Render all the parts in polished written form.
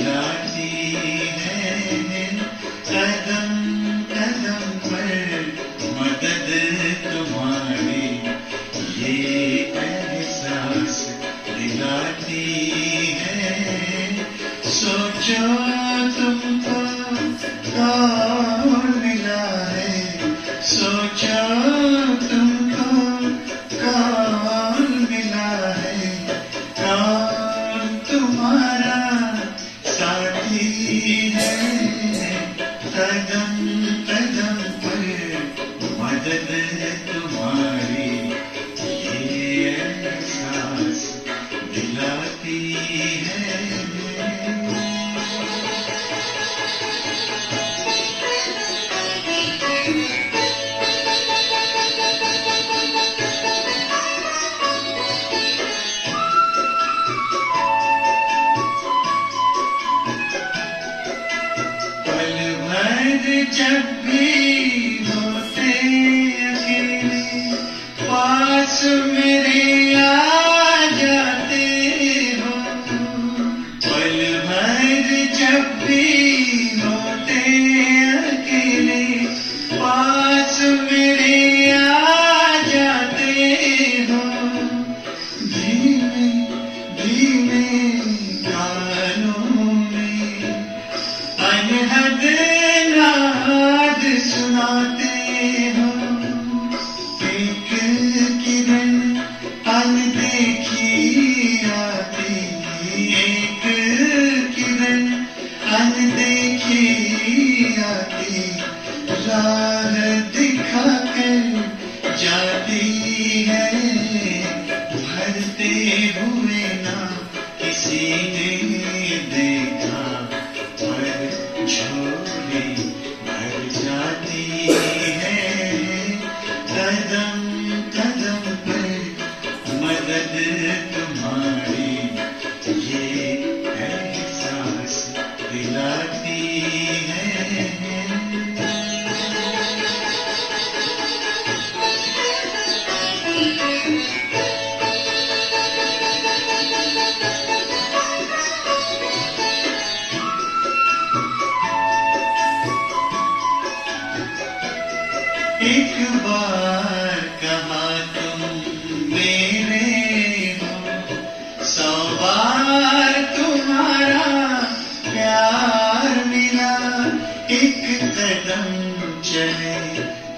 दिलाती है कदम कदम पर मदद तुम्हारी, ये एहसास दिलाती है। सोचो तुमको कौन मिला है, सोचो तुमको कौन मिला है, कौन तुम्हारा साथी है। कदम कदम पर मदद तुम्हारी, ये एहसास दिलाती है। जब भी होते अकेले पास मेरे आ जाते हो, पल भर जब भी होते अकेले पास मेरे आ जाते हो। धीमे धीमे कानों में अनहद नाद सुनाते हो, एक किरण अनदेखी आती, एक किरण अनदेखी आती, राह दिखाकर जाती है। भरते हुए ना किसी ने देखा, पर झोली भर जाती है। कदम कदम पर मदद तुम्हारी, ये एहसास दिलाती है। एक बार कहा तुम मेरे हो, 100 बार तुम्हारा प्यार मिला। एक कदम चले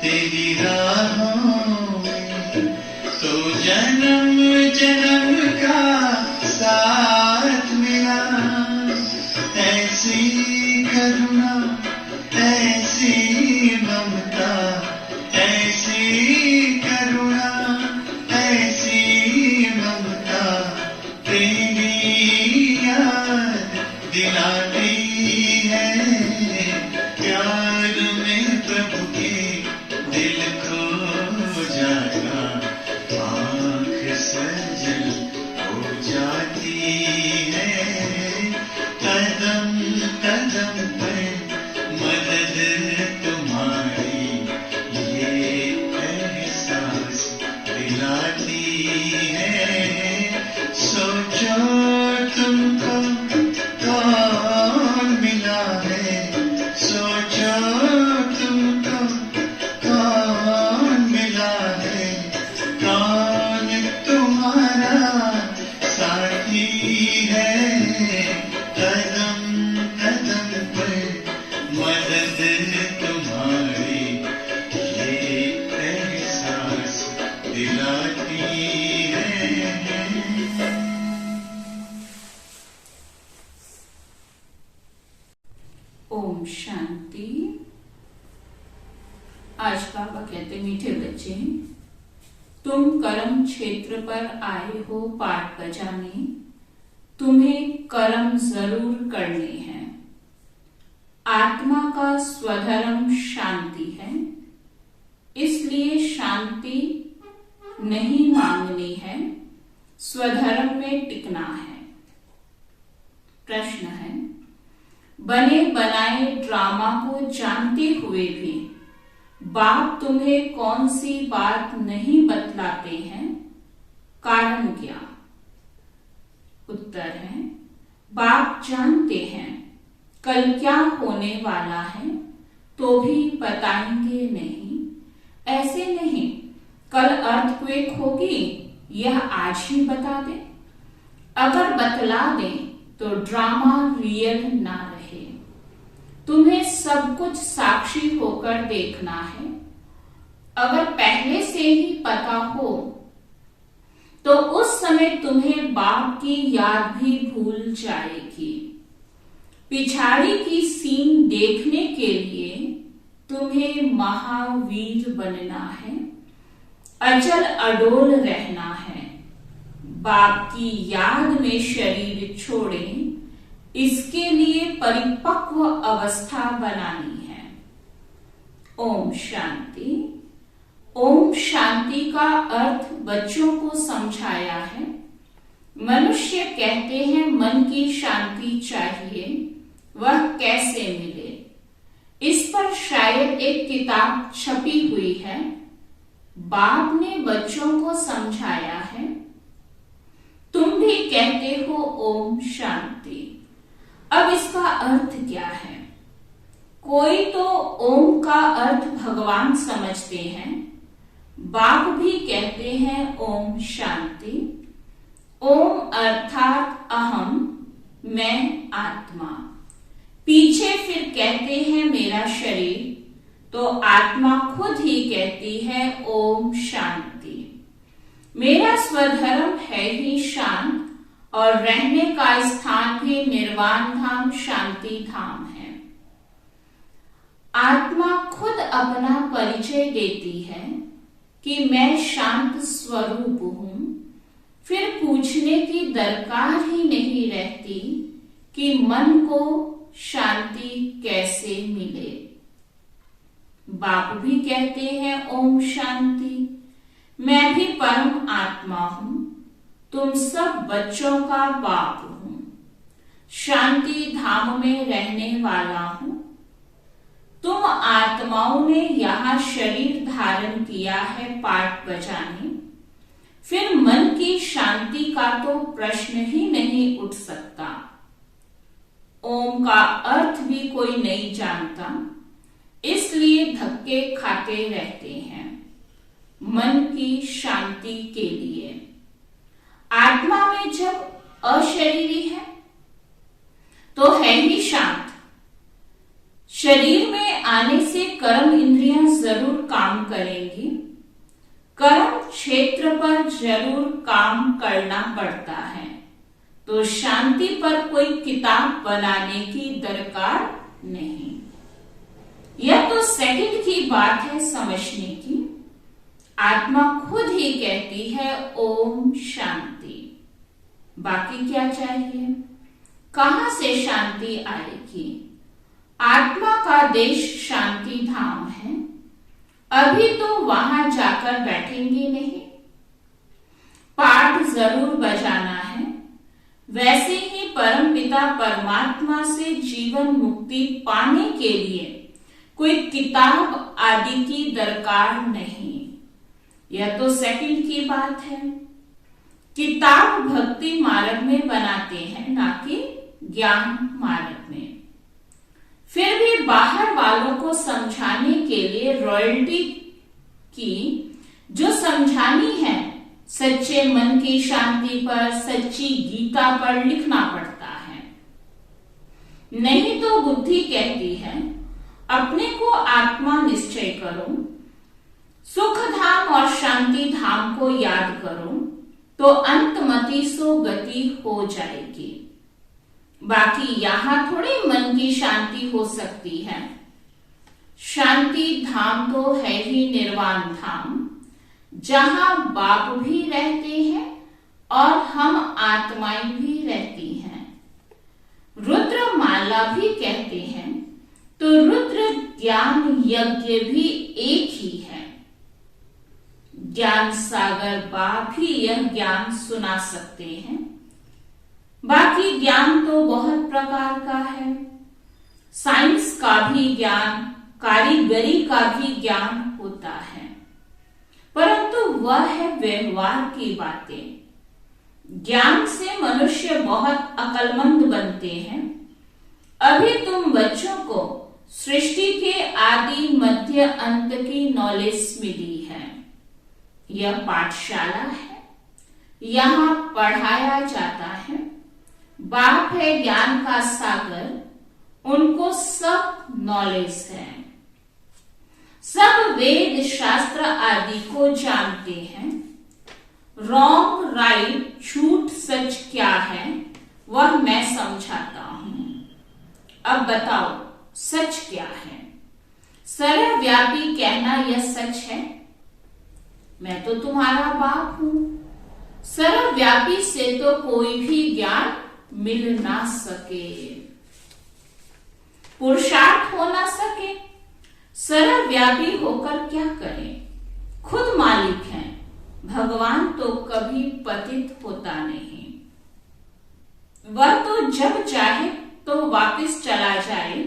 तेरी राहों में, तो जन्म जन्म का साथ मिला। ऐसी करुणा ऐसी ममता, ऐसी करुणा ऐसी ममता, तेरी याद दिलाती है। प्यार में प्रभु के दिल खो जाता, आँख सजल हो जाती है। कदम कदम पर मदद तुम्हारी, ये एहसास दिलाती है। सोचो तुमको कौन मिला है, सोचो तुमको कौन मिला है, कौन तुम्हारा साथी है। कदम कदम पर मदद तुम्हारी, ये एहसास दिलाती है। ओम शांति। आज बाबा कहते मीठे बच्चे, तुम कर्म क्षेत्र पर आए हो पाठ बजाने, तुम्हें कर्म जरूर करने हैं। आत्मा का स्वधर्म शांति है, इसलिए शांति नहीं मांगनी है, स्वधर्म में टिकना है। प्रश्न है, बने बनाए ड्रामा को जानते हुए भी बाप तुम्हें कौन सी बात नहीं बतलाते हैं, कारण क्या? उत्तर है, बाप जानते हैं कल क्या होने वाला है तो भी बताएंगे नहीं। ऐसे नहीं, कल अर्थक्वेक होगी यह आज ही बता दे। अगर बतला दें तो ड्रामा रियल ना रहे। तुम्हें सब कुछ साक्षी होकर देखना है। अगर पहले से ही पता हो तो उस समय तुम्हें बाप की याद भी भूल जाएगी। पिछाड़ी की सीन देखने के लिए तुम्हें महावीर बनना है, अचल अडोल रहना है। बाप की याद में शरीर छोड़ें, इसके लिए परिपक्व अवस्था बनानी है। ओम शांति। ओम शांति का अर्थ बच्चों को समझाया है। मनुष्य कहते हैं मन की शांति चाहिए, वह कैसे मिले? इस पर शायद एक किताब छपी हुई है। बाप ने बच्चों को समझाया है। तुम भी कहते हो ओम शांति। अब इसका अर्थ क्या है? कोई तो ओम का अर्थ भगवान समझते हैं। बाप भी कहते हैं ओम शांति। ओम अर्थात अहम, मैं आत्मा। पीछे फिर कहते हैं मेरा शरीर, तो आत्मा खुद ही कहती है ओम शांति। मेरा स्वधर्म है ही शांत और रहने का स्थान भी निर्वाण धाम शांति धाम है। आत्मा खुद अपना परिचय देती है कि मैं शांत स्वरूप हूं। फिर पूछने की दरकार ही नहीं रहती कि मन को शांति कैसे मिले। बाप भी कहते हैं ओम शांति। मैं भी परम आत्मा हूं, तुम सब बच्चों का बाप हूं, शांति धाम में रहने वाला हूं। तुम आत्माओं ने यहां शरीर धारण किया है पाठ बजाने, फिर मन की शांति का तो प्रश्न ही नहीं उठ सकता। ओम का अर्थ भी कोई नहीं जानता, इसलिए धक्के खाते रहते हैं मन की शांति के लिए। आत्मा में जब अशरीरी है तो है ही शांत। शरीर में आने से कर्म इंद्रियां जरूर काम करेंगी। कर्म क्षेत्र पर जरूर काम करना पड़ता है, तो शांति पर कोई किताब बनाने की दरकार नहीं। यह तो सेकंड की बात है समझने की। आत्मा खुद ही कहती है ओम शांति। बाकी क्या चाहिए? कहां से शांति आएगी? आत्मा का देश शांति धाम है। अभी तो वहां जाकर बैठेंगे नहीं। पाठ जरूर बजाना है। वैसे ही परमपिता परमात्मा से जीवन मुक्ति पाने के लिए कोई किताब आदि की दरकार नहीं। यह तो सेकंड की बात है। किताब भक्ति मार्ग में बनाते हैं, ना कि ज्ञान मार्ग में। फिर भी बाहर वालों को समझाने के लिए रॉयल्टी की जो समझानी है, सच्चे मन की शांति पर, सच्ची गीता पर लिखना पड़ता है। नहीं तो बुद्धि कहती है अपने को आत्मा निश्चय करो, सुख धाम और शांति धाम को याद करो, तो अंतमति सो गति हो जाएगी। बाकी यहां थोड़ी मन की शांति हो सकती है। शांति धाम तो है ही निर्वाण धाम, जहां बाप भी रहते हैं और हम आत्माएं भी रहती हैं। रुद्र माला भी कहते हैं, तो रुद्र ज्ञान यज्ञ भी एक ही है। ज्ञान सागर बाप ही यह ज्ञान सुना सकते हैं। बाकी ज्ञान तो बहुत प्रकार का है। साइंस का भी ज्ञान, कारीगरी का भी ज्ञान होता है, परंतु वह है व्यवहार की बातें। ज्ञान से मनुष्य बहुत अक्लमंद बनते हैं। अभी तुम बच्चों को सृष्टि के आदि मध्य अंत की नॉलेज मिली है। यह पाठशाला है, यहाँ पढ़ाया जाता है। बाप है ज्ञान का सागर, उनको सब नॉलेज है। सब वेद शास्त्र आदि को जानते हैं। रॉन्ग राइट झूठ सच क्या है वह मैं समझाता हूं। अब बताओ सच क्या है? सर्वव्यापी कहना यह सच है। मैं तो तुम्हारा बाप हूं। सर्वव्यापी से तो कोई भी ज्ञान मिल ना सके, पुरुषार्थ हो ना सके। सर्वव्यापी होकर क्या करें? खुद मालिक हैं। भगवान तो कभी पतित होता नहीं। वह तो जब चाहे तो वापस चला जाए।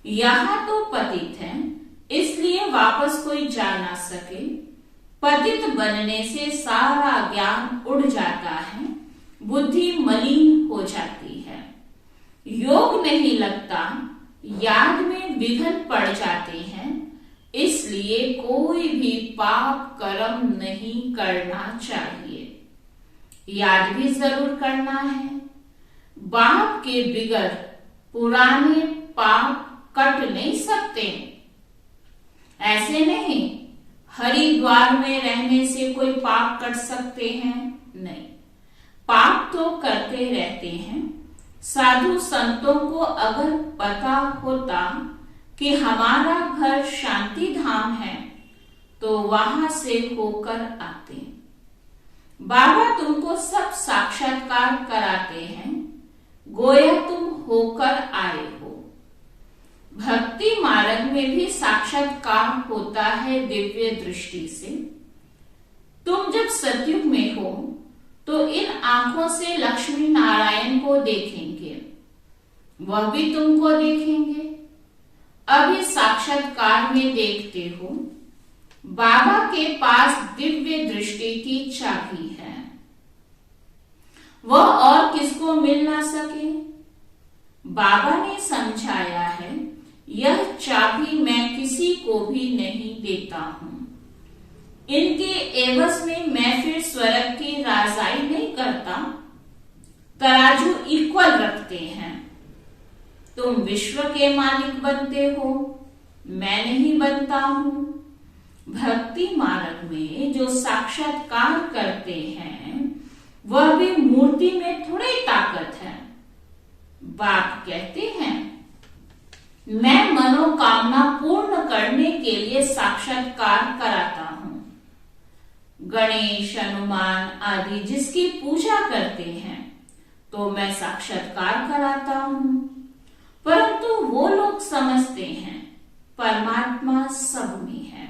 यहां तो पतित है, इसलिए वापस कोई जा ना सके। पतित बनने से सारा ज्ञान उड़ जाता है, बुद्धि मलिन हो जाती है, योग नहीं लगता, याद में विघ्न पड़ जाते हैं। इसलिए कोई भी पाप कर्म नहीं करना चाहिए। याद भी जरूर करना है। बाप के बिगड़ पुराने पाप कट नहीं सकते। ऐसे नहीं हरिद्वार में रहने से कोई पाप कट सकते हैं, नहीं। पाप तो करते रहते हैं। साधु संतों को अगर पता होता कि हमारा घर शांति धाम है तो वहां से होकर आते। बाबा तुमको सब साक्षात्कार कराते हैं, गोया तुम होकर आए हो। भक्ति मार्ग में भी साक्षात्कार होता है दिव्य दृष्टि से। तुम जब सतयुग में हो तो इन आंखों से लक्ष्मी नारायण को देखेंगे, वह भी तुमको देखेंगे। अभी साक्षात्कार में देखते हो, बाबा के पास दिव्य दृष्टि की चाबी है, वह और किसको मिल ना सके। बाबा ने समझाया है, यह चाबी मैं किसी को भी नहीं देता हूं। इनके एवज में मैं फिर स्वर्ग की राजाई नहीं करता। तराजू इक्वल रखते हैं। तुम विश्व के मालिक बनते हो, मैं नहीं बनता हूं। भक्ति मार्ग में जो साक्षात्कार करते हैं वह भी मूर्ति में थोड़ी ताकत है। बाप कहते हैं, मैं मनोकामना पूर्ण करने के लिए साक्षात्कार कराता हूं। गणेश हनुमान आदि जिसकी पूजा करते हैं तो मैं साक्षात्कार कराता हूं, परंतु वो लोग समझते हैं परमात्मा सब में है,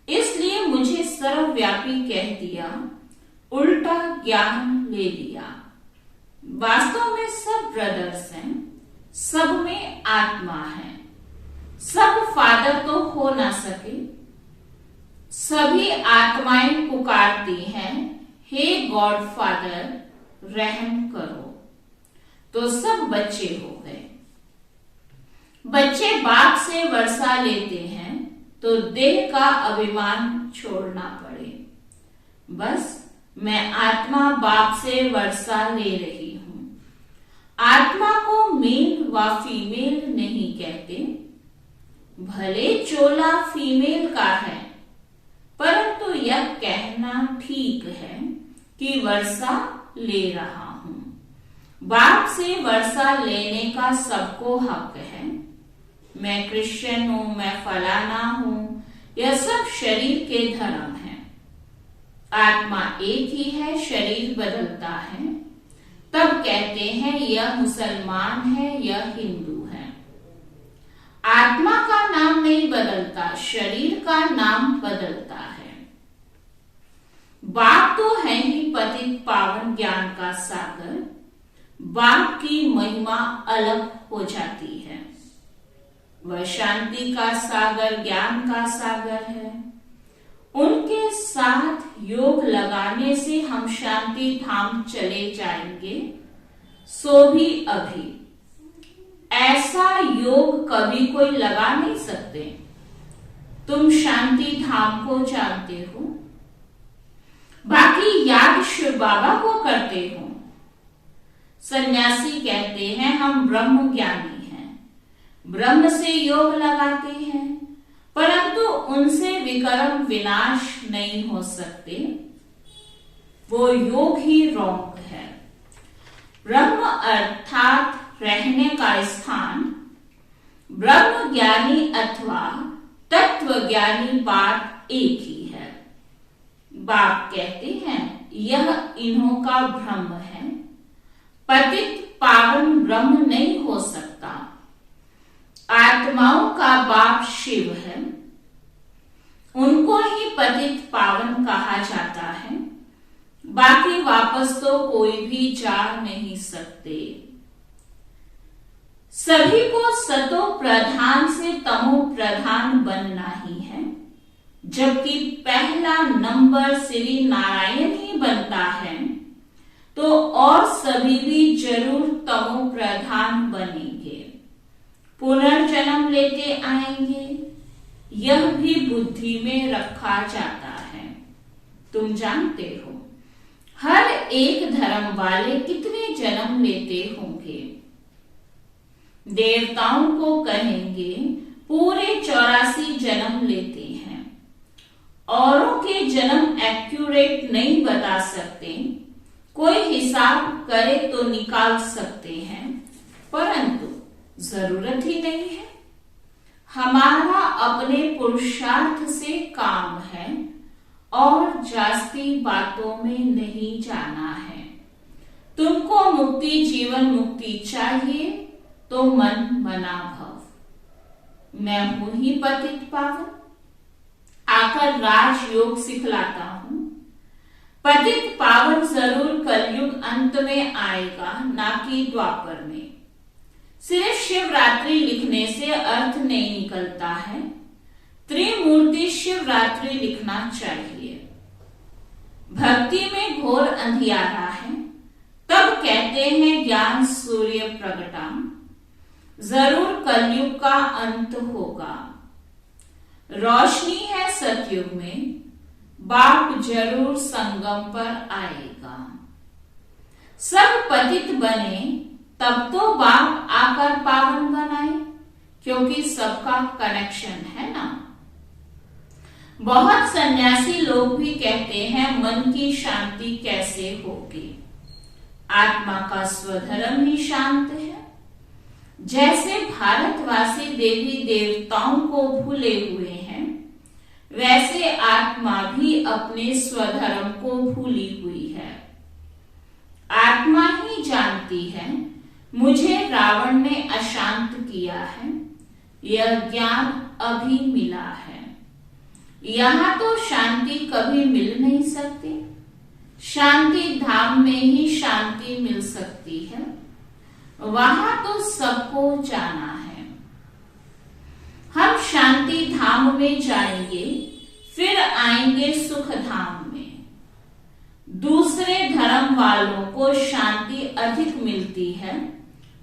इसलिए मुझे सर्वव्यापी कह दिया, उल्टा ज्ञान ले लिया। वास्तव में सब ब्रदर्स हैं, सब में आत्मा है। सब फादर तो हो ना सके। सभी आत्माएं पुकारती हैं, हे गॉड फादर रहम करो। तो सब बच्चे हो गए। बच्चे बाप से वर्षा लेते हैं तो देह का अभिमान छोड़ना पड़े। बस मैं आत्मा बाप से वर्षा ले रही हूं। आत्मा को मेल व फीमेल नहीं कहते। भले चोला फीमेल का है, परंतु यह कहना ठीक है कि वर्षा ले रहा हूं। बाप से वर्षा लेने का सबको हक है। मैं क्रिश्चियन हूं, मैं फलाना हूं, यह सब शरीर के धर्म है। आत्मा एक ही है, शरीर बदलता है। तब कहते हैं यह मुसलमान है, यह हिंदू है। आत्मा का नाम नहीं बदलता, शरीर का नाम बदलता है। बाप तो है ही पतित पावन ज्ञान का सागर। बाप की महिमा अलग हो जाती है। वह शांति का सागर, ज्ञान का सागर है। उनके साथ योग लगाने से हम शांति धाम चले जाएंगे, सो भी अभी। ऐसा योग कभी कोई लगा नहीं सकते। तुम शांति धाम को जानते हो, बाकी याद शिव बाबा को करते हो। सन्यासी कहते हैं हम ब्रह्म ज्ञानी हैं, ब्रह्म से योग लगाते हैं, परंतु उनसे विकर्म विनाश नहीं हो सकते। वो योग ही रोग है। ब्रह्म अर्थात रहने का स्थान, ब्रह्म ज्ञानी अथवा तत्व ज्ञानी बात एक ही है। बाप कहते हैं यह इन्हों का भ्रम है। पतित पावन ब्रह्म नहीं हो सकता। आत्माओं का बाप शिव है, उनको ही पतित पावन कहा जाता है। बाकी वापस तो कोई भी जा नहीं सकते। सभी को सतो प्रधान से तमो प्रधान बनना ही है, जबकि पहला नंबर श्री नारायण ही बनता है, तो और सभी भी जरूर तमो प्रधान बनेंगे, पुनर्जन्म लेते आएंगे। यह भी बुद्धि में रखा जाता है। तुम जानते हो हर एक धर्म वाले कितने जन्म लेते होंगे। देवताओं को कहेंगे पूरे 84 जन्म लेते हैं। औरों के जन्म एक्यूरेट नहीं बता सकते, कोई हिसाब करे तो निकाल सकते हैं, परंतु जरूरत ही नहीं है। हमारा अपने पुरुषार्थ से काम है और जास्ती बातों में नहीं जाना है। तुमको मुक्ति, जीवन मुक्ति चाहिए तो मन मना भव। मैं हूं ही पतित पावन, आकर राजयोग सिखलाता हूं। पतित पावन जरूर कलयुग अंत में आएगा, ना कि द्वापर में। सिर्फ शिवरात्रि लिखने से अर्थ नहीं निकलता है। त्रिमूर्ति शिवरात्रि लिखना चाहिए। भक्ति में घोर अंधियारा है, तब कहते हैं ज्ञान सूर्य प्रगटा। जरूर कलयुग का अंत होगा। रोशनी है सतयुग में, बाप जरूर संगम पर आएगा। सब पतित बने तब तो बाप आकर पावन बनाए, क्योंकि सबका कनेक्शन है ना। बहुत सन्यासी लोग भी कहते हैं मन की शांति कैसे होगी। आत्मा का स्वधर्म ही शांत है। जैसे भारतवासी देवी देवताओं को भूले हुए हैं, वैसे आत्मा भी अपने स्वधर्म को भूली हुई है। आत्मा ही जानती है मुझे रावण ने अशांत किया है, यह ज्ञान अभी मिला है। यहां तो शांति कभी मिल नहीं सकती। शांति धाम में ही शांति मिल सकती है, वहां तो सबको जाना है। हम शांति धाम में जाएंगे, फिर आएंगे सुख धाम में। दूसरे धर्म वालों को शांति अधिक मिलती है,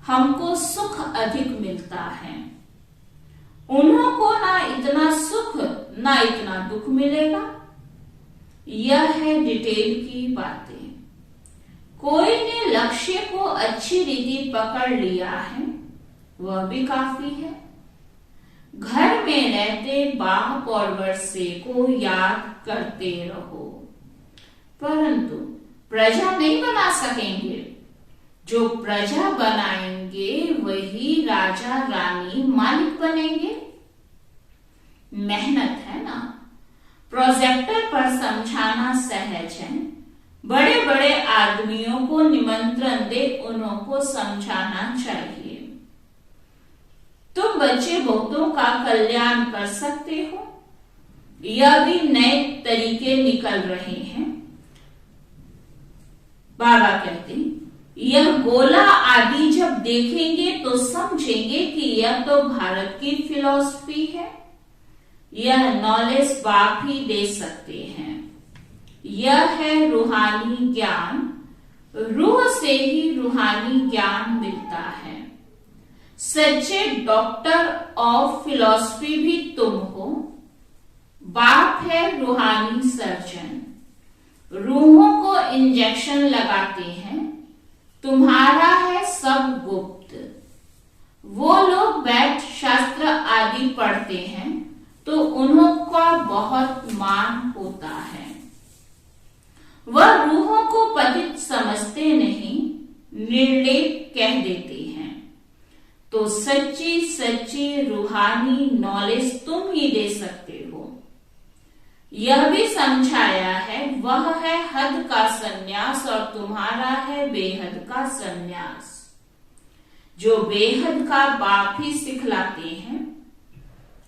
हमको सुख अधिक मिलता है। उन्हों को ना इतना सुख ना इतना दुख मिलेगा। यह है डिटेल की बातें। कोई ने लक्ष्य को अच्छी रीति पकड़ लिया है, वह भी काफी है। घर में रहते बाप और वर्षे को याद करते रहो, परंतु प्रजा नहीं बना सकेंगे। जो प्रजा बनाएंगे वही राजा रानी मालिक बनेंगे। मेहनत है ना। प्रोजेक्टर पर समझाना सहज है। बड़े बड़े आदमियों को निमंत्रण दे उन्हों को समझाना चाहिए। तुम बच्चे बहुतों का कल्याण कर सकते हो। यह भी नए तरीके निकल रहे हैं। बाबा कहते यह गोला आदि जब देखेंगे तो समझेंगे कि यह तो भारत की फिलॉसफी है। यह नॉलेज बाप ही दे सकते हैं। यह है रूहानी ज्ञान। रूह से ही रूहानी ज्ञान मिलता है। सच्चे डॉक्टर ऑफ फिलॉसफी भी तुम हो। बाप है रूहानी सर्जन, रूहों को इंजेक्शन लगाते हैं। तुम्हारा है सब गुप्त। वो लोग वैद शास्त्र आदि पढ़ते हैं तो उन्हों का बहुत मान होता है। वह रूहों को पतित समझते नहीं, निर्लेप कह देते हैं। तो सच्ची सच्ची रूहानी नॉलेज तुम ही दे सकते हो। यह भी समझाया है, वह है हद का सन्यास और तुम्हारा है बेहद का सन्यास। जो बेहद का बाप ही सिखलाते हैं।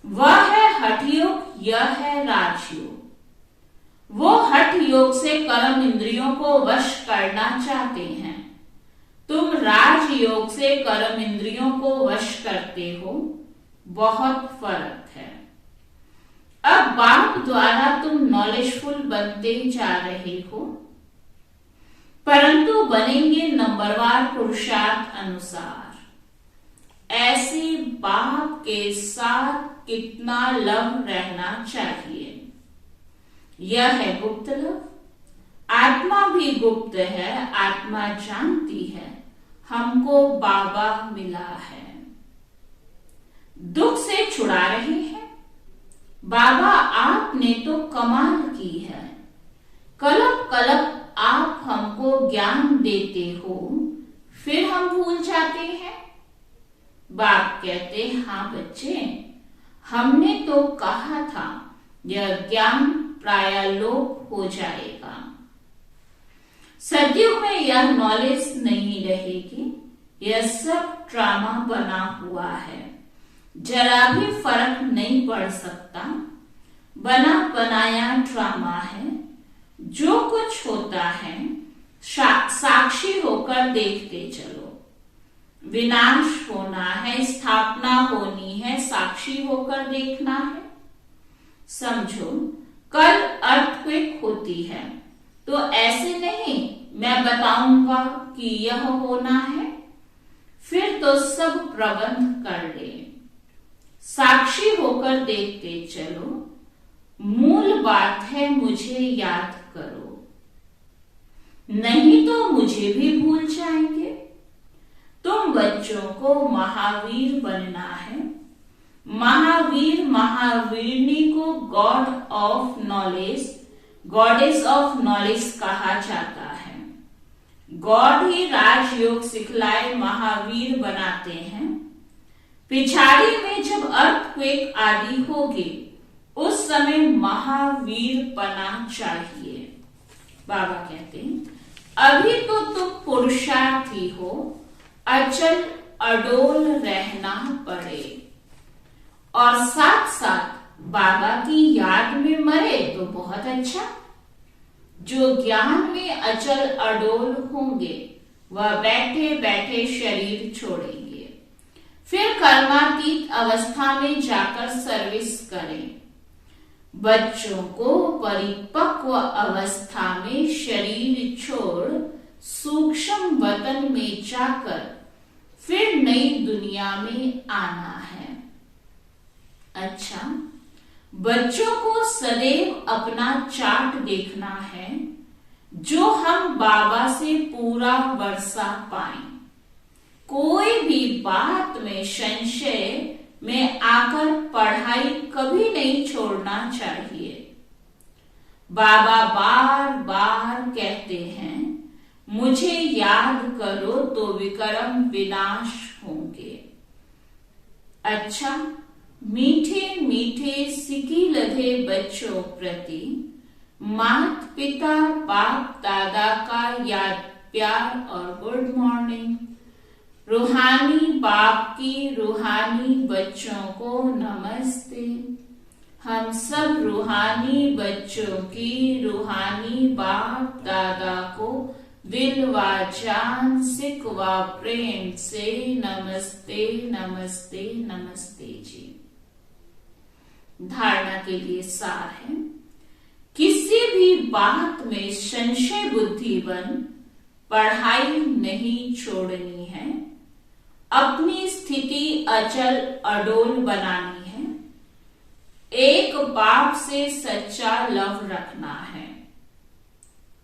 वह है हठ योग, यह है राजयोग। वो हठ योग से कर्म इंद्रियों को वश करना चाहते हैं। तुम राजयोग से कर्म इंद्रियों को वश करते हो। बहुत फर्क है। अब बाप द्वारा तुम नॉलेजफुल बनते जा रहे हो, परंतु बनेंगे नंबरवार पुरुषार्थ अनुसार। ऐसे बाप के साथ कितना लव रहना चाहिए। यह है गुप्त लव। आत्मा भी गुप्त है। आत्मा जानती है हमको बाबा मिला है। दुख से छुड़ा रहे हैं। बाबा आपने तो कमाल की है। कलप कलप आप हमको ज्ञान देते हो, फिर हम भूल जाते हैं। बाप कहते, हाँ बच्चे, हमने तो कहा था यह ज्ञान प्राय लोप हो जाएगा। सतयुग में यह नॉलेज नहीं रहेगी। यह सब ड्रामा बना हुआ है। जरा भी फर्क नहीं पड़ सकता। बना बनाया ड्रामा है। जो कुछ होता है साक्षी होकर देखते चलो। विनाश होना है, स्थापना होनी है, साक्षी होकर देखना है। समझो, कल अर्थक्वेक होती है तो ऐसे नहीं मैं बताऊंगा कि यह होना है, फिर तो सब प्रबंध कर ले। साक्षी होकर देखते चलो। मूल बात है मुझे याद करो, नहीं तो मुझे भी भूल जाएंगे। तुम बच्चों को महावीर बनना है। महावीर महावीरनी को God of knowledge, goddess of knowledge कहा जाता है। गॉड ही राजयोग सिखलाए महावीर बनाते हैं। पिछाड़ी में जब अर्थक्वेक आदि होगी उस समय महावीर बना चाहिए। बाबा कहते हैं अभी तो तुम पुरुषार्थी हो, अचल अडोल रहना पड़े और साथ साथ बाबा की याद में मरे तो बहुत अच्छा। जो ज्ञान में अचल अडोल होंगे वह बैठे बैठे शरीर छोड़ेंगे, फिर कर्मातीत अवस्था में जाकर सर्विस करें। बच्चों को परिपक्व अवस्था में शरीर छोड़ सूक्ष्म वतन में जाकर फिर नई दुनिया में आना है। अच्छा, बच्चों को सदैव अपना चार्ट देखना है जो हम बाबा से पूरा वर्षा पाएं। कोई भी बात में संशय में आकर पढ़ाई कभी नहीं छोड़ना चाहिए। बाबा बार बार कहते हैं मुझे याद करो तो विकर्म विनाश होंगे। अच्छा, मीठे मीठे सिकी लगे बच्चों प्रति माता पिता बाप दादा का याद प्यार और गुड मॉर्निंग। रूहानी बाप की रूहानी बच्चों को नमस्ते। हम सब रूहानी बच्चों की रूहानी बाप दादा को दिल व जान सिक व प्रेम से नमस्ते नमस्ते नमस्ते जी। धारणा के लिए सार है, किसी भी बात में संशय बुद्धि बन पढ़ाई नहीं छोड़नी है। अपनी स्थिति अचल अडोल बनानी है। एक बाप से सच्चा लव रखना है।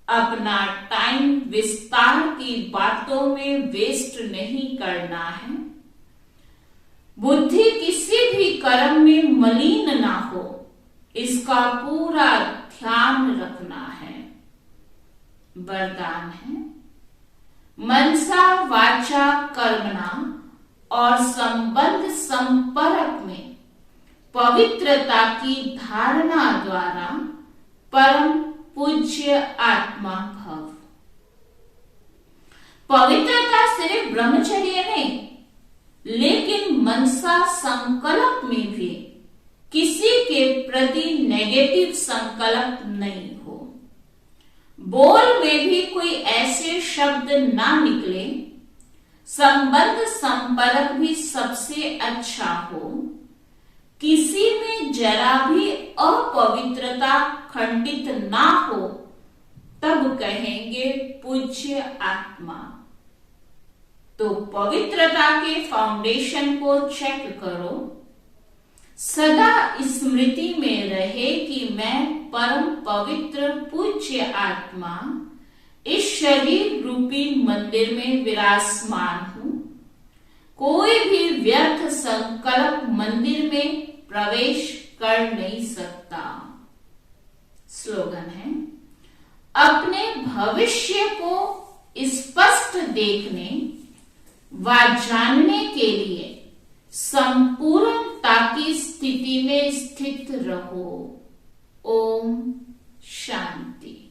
अपना टाइम विस्तार की बातों में वेस्ट नहीं करना है। बुद्धि किसी भी कर्म में मलिन ना हो, इसका पूरा ध्यान रखना है। वरदान है, मनसा वाचा कर्मणा और संबंध संपर्क में पवित्रता की धारणा द्वारा परम पूज्य आत्मा भव। पवित्रता सिर्फ ब्रह्मचर्य नहीं, लेकिन मनसा संकल्प में भी किसी के प्रति नेगेटिव संकल्प नहीं हो। बोल में भी कोई ऐसे शब्द ना निकले। संबंध संपर्क भी सबसे अच्छा हो। किसी में जरा भी अपवित्रता खंडित ना हो, तब कहेंगे पूज्य आत्मा। तो पवित्रता के फाउंडेशन को चेक करो। सदा स्मृति में रहे कि मैं परम पवित्र पूज्य आत्मा इस शरीर रूपी मंदिर में विराजमान हूं। कोई भी व्यर्थ संकल्प मंदिर में प्रवेश कर नहीं सकता। स्लोगन है, अपने भविष्य को स्पष्ट देखने व जानने के लिए संपूर्णता की स्थिति में स्थित रहो। ओम शांति।